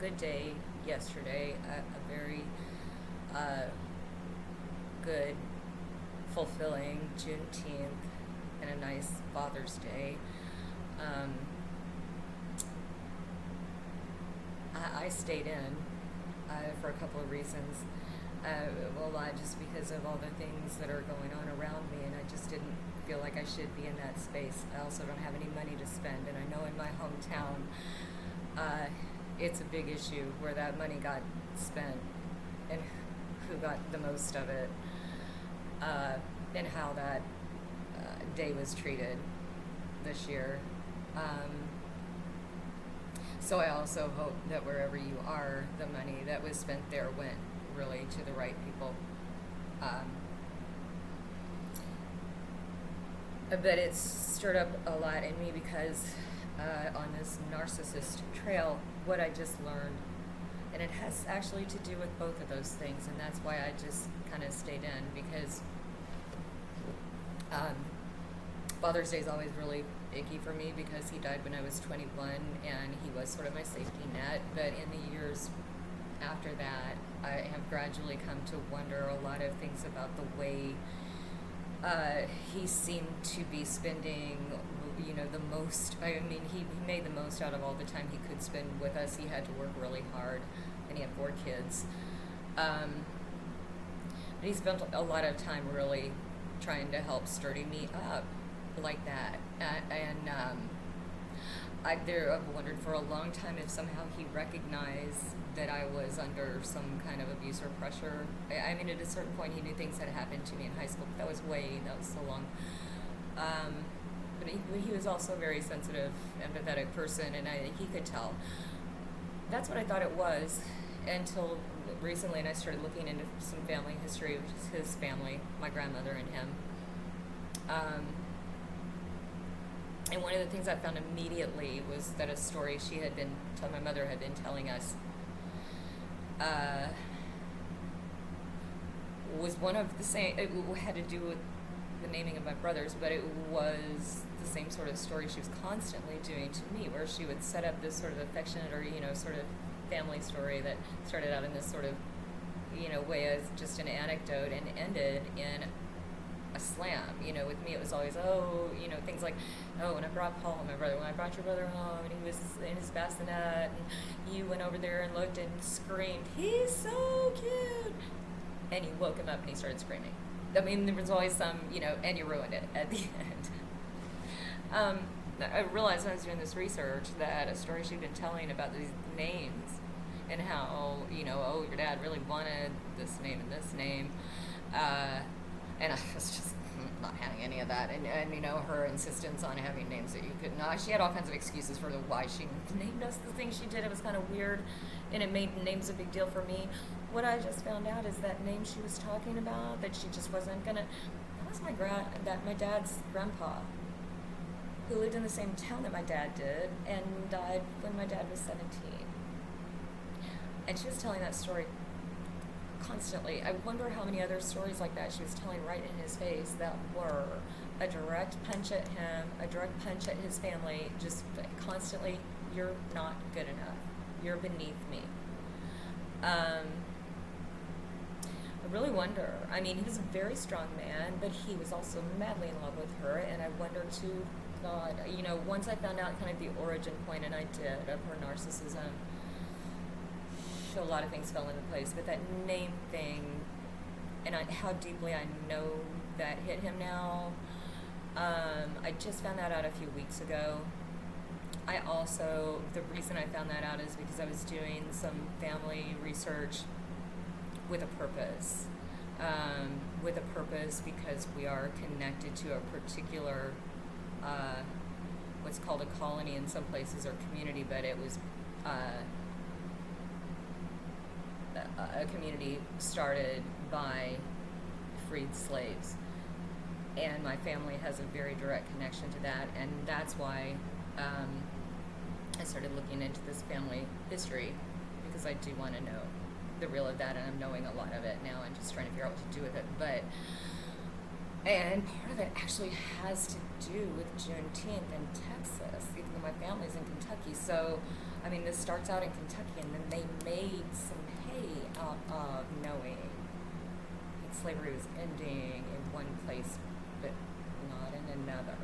a day yesterday, a very good, fulfilling Juneteenth and a nice Father's Day. I stayed in for a couple of reasons. Just because of all the things that are going on around me, and I just didn't feel like I should be in that space. I also don't have any money to spend, and I know in my hometown, it's a big issue where that money got spent and who got the most of it, and how that day was treated this year. So I also hope that wherever you are, the money that was spent there went really to the right people. But it's stirred up a lot in me because on this narcissist trail, what I just learned, and it has actually to do with both of those things, and that's why I just kind of stayed in, because Father's Day is always really icky for me because he died when I was 21, and he was sort of my safety net. But in the years after that, I have gradually come to wonder a lot of things about the way he seemed to be spending, the most. I mean, he made the most out of all the time he could spend with us. He had to work really hard, and he had 4 kids. But he spent a lot of time really trying to help sturdy me up like that. I've wondered for a long time if somehow he recognized that I was under some kind of abuse or pressure. I mean, at a certain point, he knew things had happened to me in high school, but that was so long. But he was also a very sensitive, empathetic person, and he could tell. That's what I thought it was until recently, and I started looking into some family history, which is his family, my grandmother and him. And one of the things I found immediately was that a story my mother had been telling us, was one of the same. It had to do with the naming of my brothers, but it was the same sort of story she was constantly doing to me, where she would set up this sort of affectionate or sort of family story that started out in this sort of way as just an anecdote and ended in a slam. With me it was always things like, when I brought Paul, my brother, when I brought your brother home and he was in his bassinet and you went over there and looked and screamed, "He's so cute," and you woke him up and he started screaming. I mean, there was always some, and you ruined it at the end. I realized when I was doing this research that a story she'd been telling about these names and how, your dad really wanted this name and this name, and I was just not having any of that. And her insistence on having names that you couldn't. She had all kinds of excuses for why she named us the things she did. It was kind of weird, and it made names a big deal for me. What I just found out is that name she was talking about, that she just wasn't gonna. That was my dad's grandpa, who lived in the same town that my dad did, and died when my dad was 17. And she was telling that story constantly. I wonder how many other stories like that she was telling right in his face that were a direct punch at him, a direct punch at his family, just constantly, "You're not good enough. You're beneath me." I really wonder. I mean, he was a very strong man, but he was also madly in love with her, and I wonder too, God, once I found out kind of the origin point, and I did, of her narcissism, a lot of things fell into place, but that name thing, and how deeply I know that hit him now. I just found that out a few weeks ago. The reason I found that out is because I was doing some family research with a purpose. Because we are connected to a particular, what's called a colony in some places, or community, but it was a community started by freed slaves, and my family has a very direct connection to that, and that's why I started looking into this family history, because I do want to know the real of that, and I'm knowing a lot of it now and just trying to figure out what to do with it. And part of it actually has to do with Juneteenth in Texas, even though my family's in Kentucky. So I mean, this starts out in Kentucky, and then they made some hay out of knowing that slavery was ending in one place, but not in another.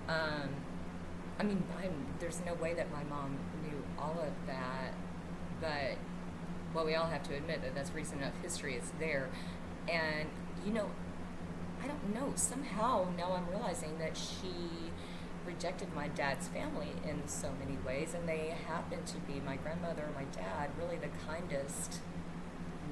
I mean, there's no way that my mom knew all of that, but, well, we all have to admit that that's recent enough history, it's there. And, I don't know, somehow now I'm realizing that she rejected my dad's family in so many ways, and they happened to be, my grandmother and my dad, really the kindest,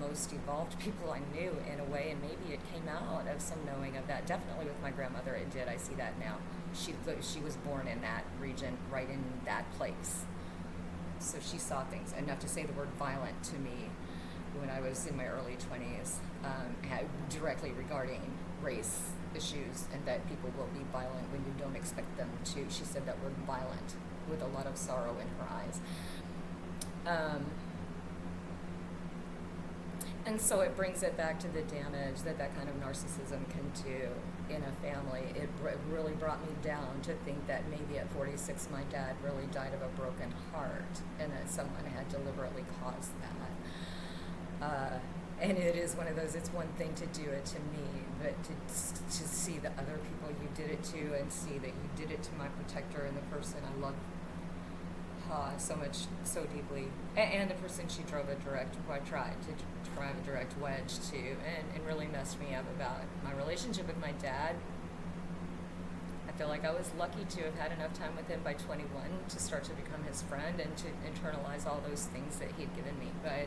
most evolved people I knew in a way, and maybe it came out of some knowing of that. Definitely with my grandmother it did. I see that now. She was born in that region, right in that place. So she saw things enough to say the word violent to me when I was in my early 20s, directly regarding race issues, and that people will be violent when you don't expect them to. She said that word violent with a lot of sorrow in her eyes. And so it brings it back to the damage that kind of narcissism can do in a family. It really brought me down to think that maybe at 46 my dad really died of a broken heart, and that someone had deliberately caused that. And it is one of those, it's one thing to do it to me, but to see the other people you did it to, and see that you did it to my protector and the person I love so much, so deeply, and the person she tried to drive a direct wedge to, and really messed me up about my relationship with my dad. I feel like I was lucky to have had enough time with him by 21 to start to become his friend and to internalize all those things that he'd given me, but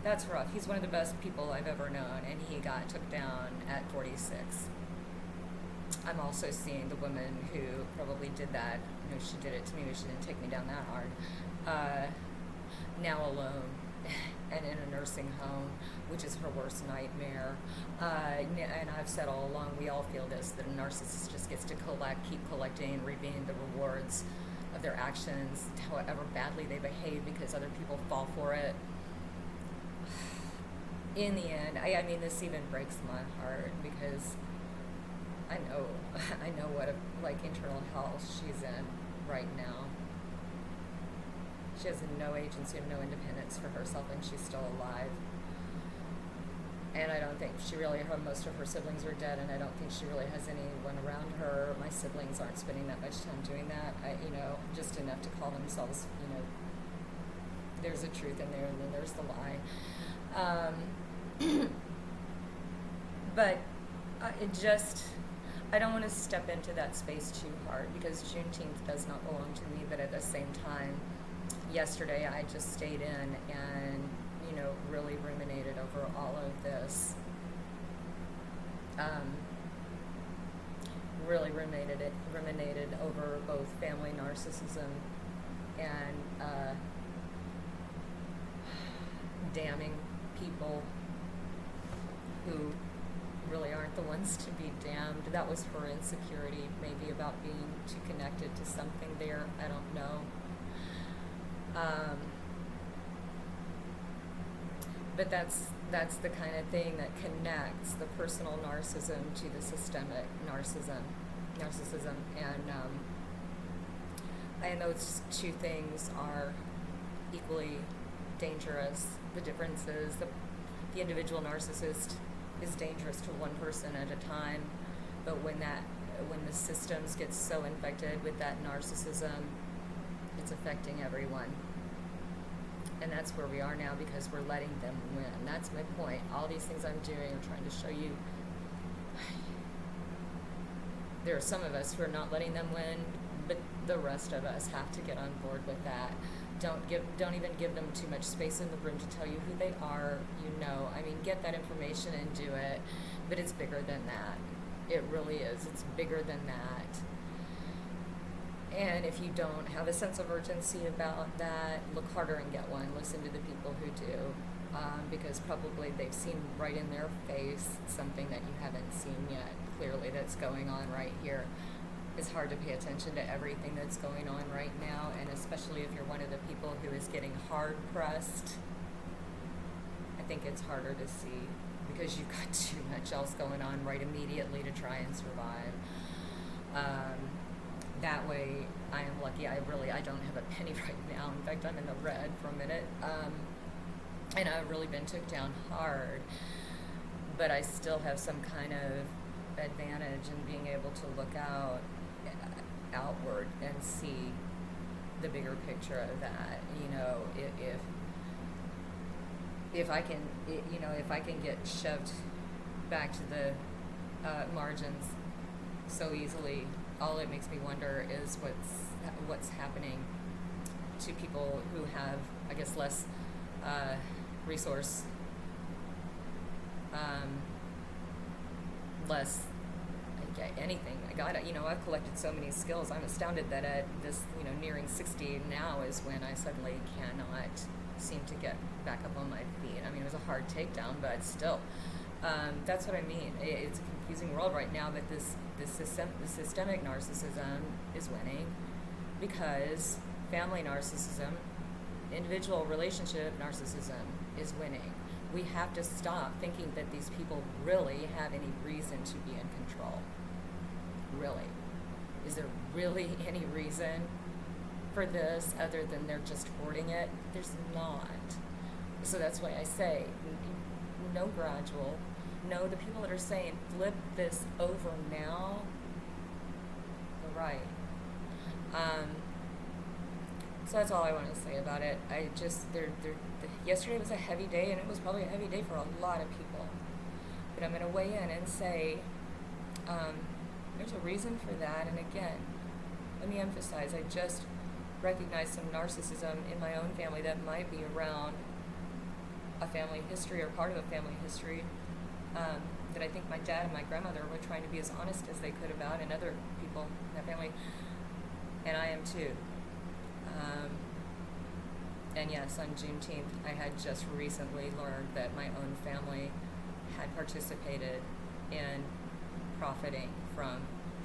that's rough. He's one of the best people I've ever known, and he got took down at 46. I'm also seeing the woman who probably did that. She did it to me, but she didn't take me down that hard. Now alone and in a nursing home, which is her worst nightmare. And I've said all along, we all feel this, that a narcissist just gets to keep collecting, reaping the rewards of their actions, however badly they behave, because other people fall for it. In the end, I mean, this even breaks my heart, because I know what internal hell she's in right now. She has no agency and no independence for herself, and she's still alive. And I don't think most of her siblings are dead, and I don't think she really has anyone around her. My siblings aren't spending that much time doing that. Just enough to call themselves, there's a truth in there, and then there's the lie. But I don't want to step into that space too hard, because Juneteenth does not belong to me, but at the same time, yesterday I just stayed in and, really ruminated over all of this. Really ruminated over both family narcissism and damning people who really aren't the ones to be damned. That was her insecurity, maybe about being too connected to something there. I don't know. But that's the kind of thing that connects the personal narcissism to the systemic narcissism. And those two things are equally dangerous. The difference is the individual narcissist is dangerous to one person at a time, but when the systems get so infected with that narcissism, it's affecting everyone. And that's where we are now, because we're letting them win. That's my point. All these things I'm doing are trying to show you there are some of us who are not letting them win, but the rest of us have to get on board with that. Don't even give them too much space in the room to tell you who they are. I mean, get that information and do it, but it's bigger than that. It really is. It's bigger than that. And if you don't have a sense of urgency about that, look harder and get one. Listen to the people who do, because probably they've seen right in their face something that you haven't seen yet, clearly, that's going on right here. It's hard to pay attention to everything that's going on right now, and especially if you're one of the people who is getting hard pressed. I think it's harder to see, because you've got too much else going on right immediately to try and survive. that way, I am lucky. I don't have a penny right now. In fact, I'm in the red for a minute. And I've really been took down hard. But I still have some kind of advantage in being able to look outward and see the bigger picture of that. If I can, if I can get shoved back to the margins so easily, all it makes me wonder is what's happening to people who have, I guess, less resource, less anything. I've collected so many skills. I'm astounded that at this, nearing 60 now is when I suddenly cannot seem to get back up on my feet. I mean, it was a hard takedown, but still, that's what I mean. It's a confusing world right now, but the systemic narcissism is winning because family narcissism, individual relationship narcissism is winning. We have to stop thinking that these people really have any reason to be in control. Really. Is there really any reason for this other than they're just hoarding it? There's not. So that's why I say, no gradual. No, the people that are saying, flip this over now, they're right. So that's all I want to say about it. Yesterday was a heavy day, and it was probably a heavy day for a lot of people. But I'm going to weigh in and say, there's a reason for that. And again, let me emphasize, I just recognized some narcissism in my own family that might be around a family history or part of a family history that I think my dad and my grandmother were trying to be as honest as they could about, and other people in that family. And I am too. And yes, on Juneteenth, I had just recently learned that my own family had participated in profiting from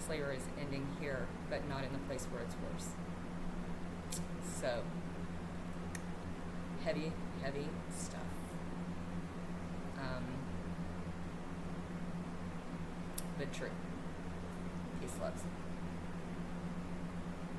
slavery's ending here, but not in the place where it's worse. So, heavy, heavy stuff. But true. Peace, loves.